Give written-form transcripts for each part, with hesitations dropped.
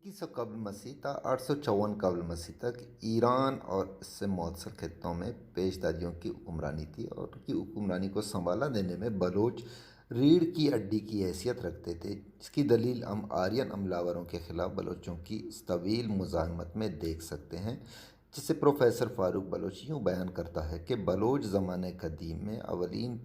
2100 قبل مسیح تا 854 قبل مسیح تک ایران اور اس سے موثر خطوں میں پیش دادیوں کی حکمرانی تھی، اور ان کی حکمرانی کو سنبھالا دینے میں بلوچ ریڑھ کی ہڈی کی حیثیت رکھتے تھے، جس کی دلیل ہم آرین حملہ کے خلاف بلوچوں کی اس طویل مزاحمت میں دیکھ سکتے ہیں، جسے پروفیسر فاروق بلوچ یوں بیان کرتا ہے کہ بلوچ زمانہ قدیم میں اولین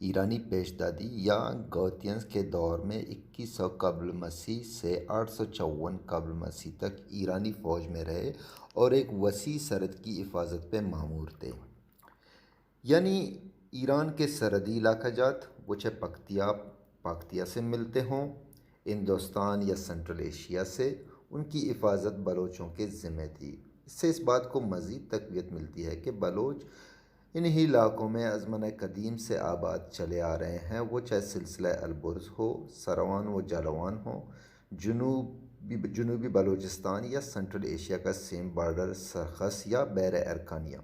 ایرانی پیش دادی یا گوتھینز کے دور میں 2100 قبل مسیح سے 854 قبل مسیح تک ایرانی فوج میں رہے اور ایک وسیع سرحد کی حفاظت پہ مامور تھے۔ یعنی ایران کے سرحدی علاقہ جات، وہ چاہے پکتیا سے ملتے ہوں، ہندوستان یا سنٹرل ایشیا سے، ان کی حفاظت بلوچوں کے ذمہ تھی۔ اس سے اس بات کو مزید تقویت ملتی ہے کہ بلوچ انہی علاقوں میں ازمنہ قدیم سے آباد چلے آ رہے ہیں، وہ چاہے سلسلہ البرز ہو، سروان و جالوان ہو، جنوبی بلوچستان یا سنٹرل ایشیا کا سیم بارڈر سرخس یا بحر ارکانیہ۔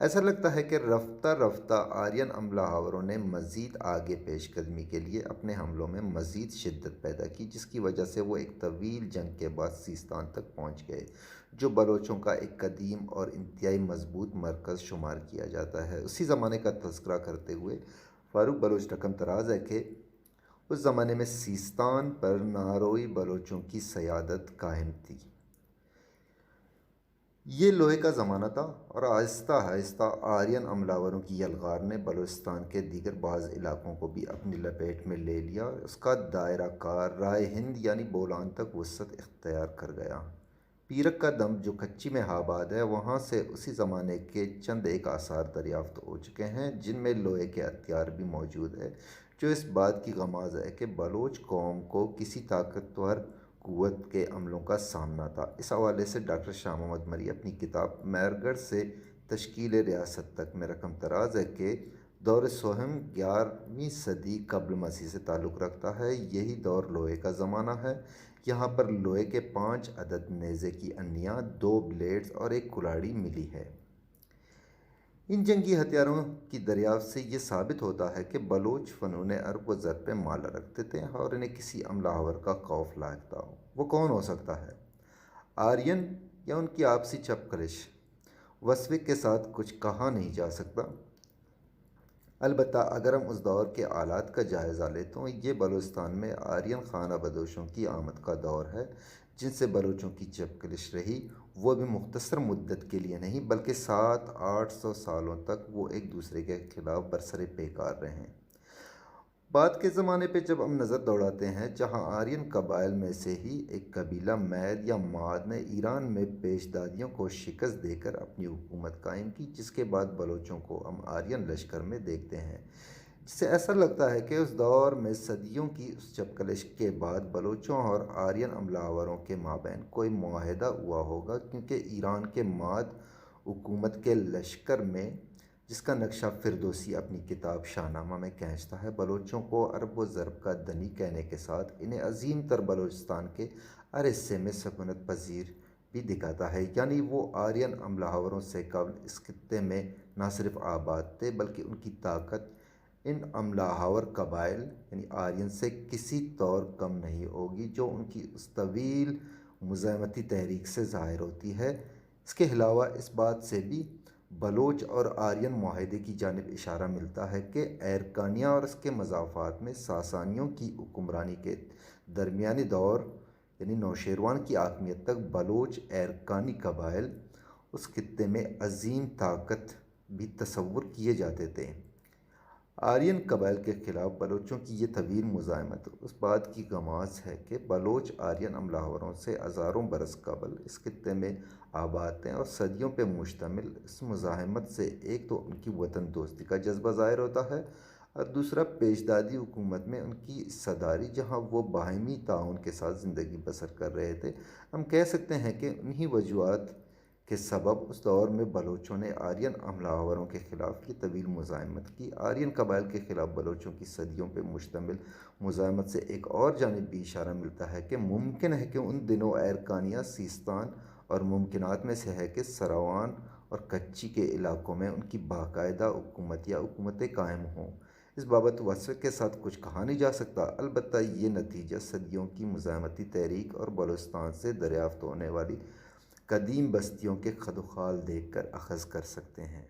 ایسا لگتا ہے کہ رفتہ رفتہ آرین حملہ آوروں نے مزید آگے پیش قدمی کے لیے اپنے حملوں میں مزید شدت پیدا کی، جس کی وجہ سے وہ ایک طویل جنگ کے بعد سیستان تک پہنچ گئے، جو بلوچوں کا ایک قدیم اور انتہائی مضبوط مرکز شمار کیا جاتا ہے۔ اسی زمانے کا تذکرہ کرتے ہوئے فاروق بلوچ رقم تراز ہے کہ اس زمانے میں سیستان پر ناروئی بلوچوں کی سیادت قائم تھی۔ یہ لوہے کا زمانہ تھا، اور آہستہ آہستہ آرین حملہ آوروں کی یلغار نے بلوچستان کے دیگر بعض علاقوں کو بھی اپنی لپیٹ میں لے لیا، اور اس کا دائرہ کار رائے ہند یعنی بولان تک وسعت اختیار کر گیا۔ پیرک کا دم جو کچی میں آباد ہے، وہاں سے اسی زمانے کے چند ایک آثار دریافت ہو چکے ہیں، جن میں لوہے کے ہتھیار بھی موجود ہے، جو اس بات کی غماز ہے کہ بلوچ قوم کو کسی طاقتور قوت کے عملوں کا سامنا تھا۔ اس حوالے سے ڈاکٹر شاہ محمد مری اپنی کتاب مہرگڑھ سے تشکیل ریاست تک میں رقم تراز ہے کہ دور سوہم 11ویں صدی قبل مسیح سے تعلق رکھتا ہے۔ یہی دور لوہے کا زمانہ ہے۔ یہاں پر لوہے کے 5 عدد نیزے کی انیاں، 2 بلیڈز اور ایک کلاڑی ملی ہے۔ ان جنگی ہتھیاروں کی دریافت سے یہ ثابت ہوتا ہے کہ بلوچ فنون حرب و ضرب پہ مالہ رکھتے تھے، اور انہیں کسی حملہ آور کا خوف لاحق تھا۔ وہ کون ہو سکتا ہے؟ آرین یا ان کی آپسی چپ کلش؟ وصف کے ساتھ کچھ کہا نہیں جا سکتا۔ البتہ اگر ہم اس دور کے آلات کا جائزہ لیں تو یہ بلوچستان میں آرین خانہ بدوشوں کی آمد کا دور ہے، جن سے بلوچوں کی چپ کلش رہی، وہ بھی مختصر مدت کے لیے نہیں بلکہ 700-800 سالوں تک وہ ایک دوسرے کے خلاف برسر پیکار رہے ہیں۔ بعد کے زمانے پہ جب ہم نظر دوڑاتے ہیں، جہاں آرین قبائل میں سے ہی ایک قبیلہ مید یا ماد نے ایران میں پیش دادیوں کو شکست دے کر اپنی حکومت قائم کی، جس کے بعد بلوچوں کو ہم آرین لشکر میں دیکھتے ہیں، جس سے ایسا لگتا ہے کہ اس دور میں صدیوں کی اس چپکلش کے بعد بلوچوں اور آرین حملہ آوروں کے مابین کوئی معاہدہ ہوا ہوگا، کیونکہ ایران کے ماد حکومت کے لشکر میں، جس کا نقشہ فردوسی اپنی کتاب شاہ نامہ میں کھینچتا ہے، بلوچوں کو عرب و ضرب کا دنی کہنے کے ساتھ انہیں عظیم تر بلوچستان کے ہر حصے میں سکونت پذیر بھی دکھاتا ہے۔ یعنی وہ آرین حملہ آوروں سے قبل اس خطے میں نہ صرف آباد تھے، بلکہ ان کی طاقت ان حملہ آور قبائل یعنی آرین سے کسی طور کم نہیں ہوگی، جو ان کی اس طویل مزاحمتی تحریک سے ظاہر ہوتی ہے۔ اس کے علاوہ اس بات سے بھی بلوچ اور آرین معاہدے کی جانب اشارہ ملتا ہے کہ ارکانیہ اور اس کے مضافات میں ساسانیوں کی حکمرانی کے درمیانی دور یعنی نوشیروان کی حاکمیت تک بلوچ ارکانی قبائل اس خطے میں عظیم طاقت بھی تصور کیے جاتے تھے۔ آرین قبائل کے خلاف بلوچوں کی یہ طویل مزاحمت اس بات کی غماز ہے کہ بلوچ آرین حملہ آوروں سے ہزاروں برس قبل اس خطے میں آباد تھے، اور صدیوں پہ مشتمل اس مزاحمت سے ایک تو ان کی وطن دوستی کا جذبہ ظاہر ہوتا ہے، اور دوسرا پیش دادی حکومت میں ان کی حصہ داری، جہاں وہ باہمی تعاون کے ساتھ زندگی بسر کر رہے تھے۔ ہم کہہ سکتے ہیں کہ انہی وجوہات کے سبب اس دور میں بلوچوں نے آرین حملہ آوروں کے خلاف یہ طویل مزاحمت کی۔ آرین قبائل کے خلاف بلوچوں کی صدیوں پہ مشتمل مزاحمت سے ایک اور جانب بھی اشارہ ملتا ہے کہ ممکن ہے کہ ان دنوں ارکانیہ سیستان اور ممکنات میں سے ہے کہ سروان اور کچی کے علاقوں میں ان کی باقاعدہ حکومت یا حکومتیں قائم ہوں، اس بابت وثق کے ساتھ کچھ کہا نہیں جا سکتا، البتہ یہ نتیجہ صدیوں کی مزاحمتی تحریک اور بلوچستان سے دریافت ہونے والی قدیم بستیوں کے خد و خال دیکھ کر اخذ کر سکتے ہیں۔